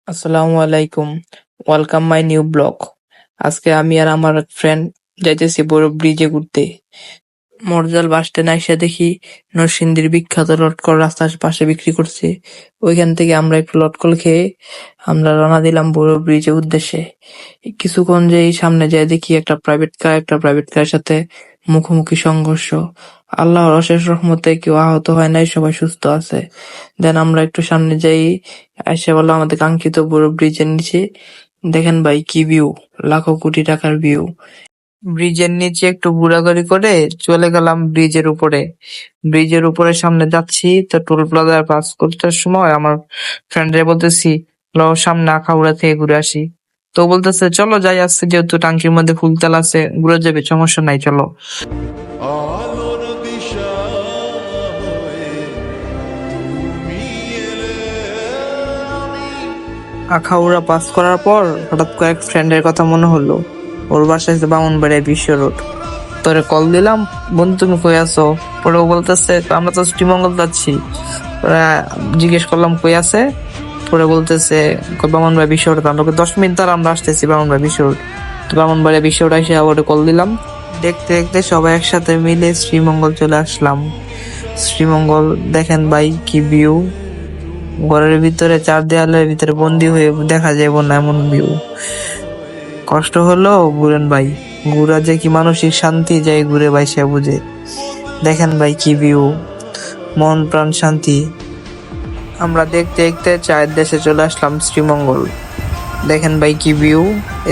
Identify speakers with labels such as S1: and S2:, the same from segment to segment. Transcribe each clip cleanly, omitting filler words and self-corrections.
S1: আসসালামু আলাইকুম, welcome my new blog. আজকে আমি আর আমার এক ফ্রেন্ড যাইতেছি বড় ব্রিজে ঘুরতে। মরজাল বাস স্ট্যান্ড আইসা দেখি নরসিংদীর বিখ্যাত লটকল রাস্তার পাশে বিক্রি করছে। ওইখান থেকে আমরা একটু লটকল খেয়ে আমরা রওনা দিলাম বড় ব্রিজের উদ্দেশ্যে। কিছুক্ষণ যেই সামনে যায় দেখি একটা প্রাইভেট কারের সাথে মুখোমুখি সংঘর্ষ। আল্লাহর অশেষ রহমতে কেউ আহত হয় নাই, সবাই সুস্থ আছে। দেন আমরা একটু সামনে যাই, আইসা বললো আমাদের কাঙ্ক্ষিত বড় ব্রিজের নিচে। দেখেন ভাই কি ভিউ, লাখো কোটি টাকার ভিউ। ব্রিজের নিচে একটু ঘোরাঘুরি করে চলে গেলাম ব্রিজের উপরে। ব্রিজের উপরে সামনে যাচ্ছি তো টোল প্লাজার পাস করতে সময় আমার ফ্রেন্ডরে বলতেছি, লো সামনে আখাউড়া থেকে ঘুরে আসি। তো বলতেছে চলো যাই, আসছে যেহেতু টাঙ্কির মধ্যে ফুল তেল আছে, ঘুরে যাবে, সমস্যা নাই, চলো।
S2: আলোর দিশা হয়ে তুমি এলে আমি
S1: আখাউড়া পাস করার পর হঠাৎ করে এক ফ্রেন্ডের কথা মনে হলো। ওর বাসা হচ্ছে বামুনবাড়িয়া বিশ্ব রোড। তোরে কল দিলাম, বন্ধু তুমি কই আছো? পরে ও বলতেছে আমরা তো শ্রীমঙ্গল যাচ্ছি। পরে জিজ্ঞেস করলাম কই আছে, পরে বলতেছে বামুনবাড়িয়া বিশ্ব রোড। আমরা 10 মিনিট ধরে আমরা আসতেছি বামুনবাড়িয়া বিশ্ব রোড। তো বামুনবাড়িয়া বিশ্ব রোড এসে আবার কল দিলাম। দেখতে দেখতে সবাই একসাথে মিলে শ্রীমঙ্গল চলে আসলাম। শ্রীমঙ্গল দেখেন ভাই কি ভিউ, ঘরের ভিতরে চার দেয়ালের ভিতরে বন্দি হয়ে দেখা যাবে না এমন ভিউ। কষ্ট হলো ঘুরেন ভাই, ঘুরা যে কি মানসিক শান্তি, যাই ঘুরে ভাই সে বুঝে। দেখেন ভাই কি ভিউ, মন প্রাণ শান্তি। আমরা দেখতে দেখতে চায়ের দেশে চলে আসলাম শ্রীমঙ্গল। দেখেন ভাই কি ভিউ।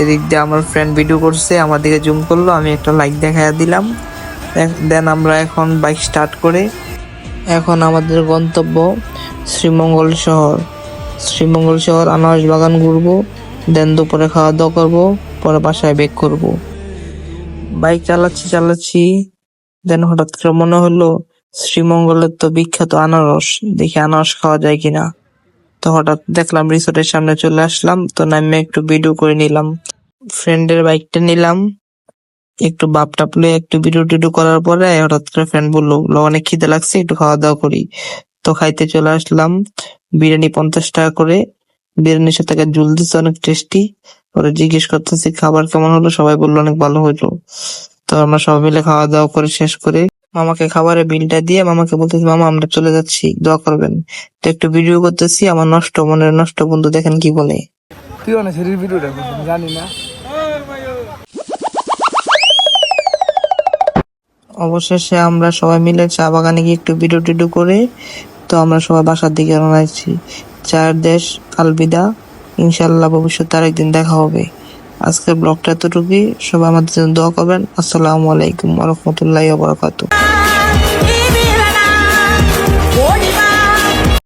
S1: এদিক দিয়ে আমার ফ্রেন্ড ভিডিও করছে, আমার দিকে জুম করলো, আমি একটা লাইক দেখাইয়া দিলাম। দেন আমরা এখন বাইক স্টার্ট করে এখন আমাদের গন্তব্য শ্রীমঙ্গল শহর। শ্রীমঙ্গল শহর আনারস বাগান ঘুরবো, দেন দুপুরে খাওয়া দাওয়া করবো, পরে বাসায় ব্যাক করবো। বাইক চালাচ্ছি, দেন হঠাৎ করে মনে হলো শ্রীমঙ্গলের তো বিখ্যাত আনারস, দেখি আনারস খাওয়া যায় কিনা। তো হঠাৎ দেখলাম রিসোর্টের সামনে চলে আসলাম, তো নামে একটু ভিডিও করে নিলাম। ফ্রেন্ডের বাইকটা নিলাম, একটু বাপ টাপলে একটু ভিডিও টিডিও করার পরে হঠাৎ করে ফ্রেন্ড বললো অনেক খিদে লাগছে, একটু খাওয়া দাওয়া করি। তো খাইতে চলে আসলাম। বিরিয়ানি 50 টাকা করে, বিরিয়ানির সাথে ঝুল দিচ্ছে অনেক টেস্টি। পরে জিজ্ঞেস করতেছি খাবার কেমন হলো, সবাই বললো অনেক ভালো হলো। তো আমরা সবাই মিলে খাওয়া দাওয়া করে শেষ করে মামাকে খাবারের বিলটা দিয়ে মামাকে বলতেছি মামা আমরা চলে যাচ্ছি, দোয়া করবেন। তো একটু ভিডিও করতেছি, আমার মনের নষ্ট বন্ধু দেখেন কি বলে।
S3: তুই অনেক শরীর ভিডিওটা জানি না।
S1: অবশেষে আমরা সবাই মিলে চা বাগানে গিয়ে একটু ভিডিও টিডিও করে তো আমরা সবাই বাসার দিকে রওনা দিচ্ছি। চায়ের দেশ আলবিদা, ইনশাল্লাহ ভবিষ্যতে আরেকদিন দেখা হবে। আজকের ব্লগটা এতটুকুই, সবাই আমাদের জন্য দোয়া করবেন। আসসালামু আলাইকুম ওয়া রাহমাতুল্লাহি ওয়া বারাকাতুহু।